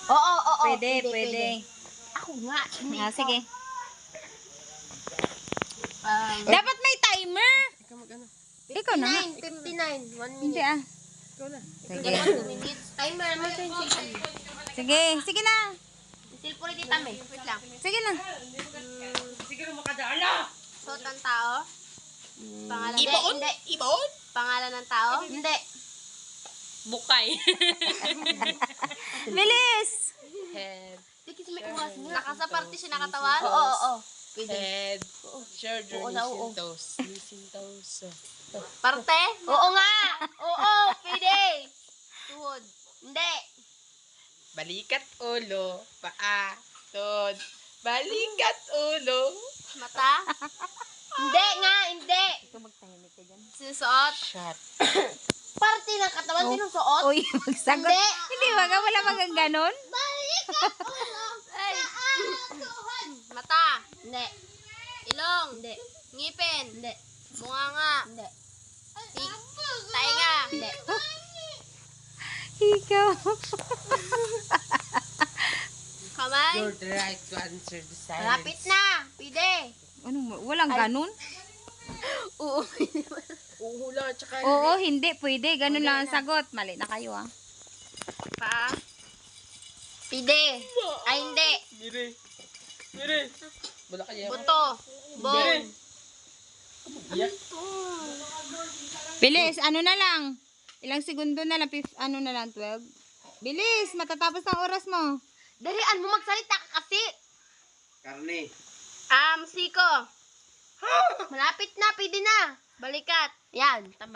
Oo. Pwede. Ako nga. Ah, sige. Dapat may timer. Ikaw mag-ano? Ikaw na nga. 59. 1 Hindi minute. ah. Ikaw na. Sige. 2 minutes. Timer naman sa Sige na. Silpuri kita may. Wait lang. Sige na. Siguro makadala. Suot ang tao. Pangalan. Hindi. Ibon? Pangalan ng tao? Hindi. Bukay. Bilis. Head. Kasi may oras nga. Nakasaparte siya nakatawan? Oo. Pwede. Head. Shoulder. Oo na, oo. Missing toes. Parte? Oo nga. Oo. Pwede. Tuhod. Hindi. Balikat ulo. Paa. Tod. Balikat ulo. Mata? Hindi nga. Hindi. Ikaw magtahimik ka dyan. Sinusuot? Shot. Parte ng katawan. Sinusuot? Uy, magsagot. Hindi. Hindi ba? Wala bang ganon? Ay. Mata? Hindi. Ilong? Hindi. Ngipin? Hindi. Bunganga? Hindi. Tainga? Hindi. Ikaw. Kamay? You're the right to answer the silence. Malapit na. Pwede. Anong, walang ganon? Oo. Uhula, tsaka Oo, hindi. Pwede. Ganon lang ang sagot. Mali na kayo ah. Pa? Pwede. Ay, hindi. Mire. Wala kaya. Buto. Bong. Yeah. Bilis, ano na lang. Ilang segundo na lang. Ano na lang, 12. Bilis, matatapos ang oras mo. Dalian mo magsalita ka kasi. Karne. Siko. Malapit na. Pwede na. Balikat. Yan. Tama.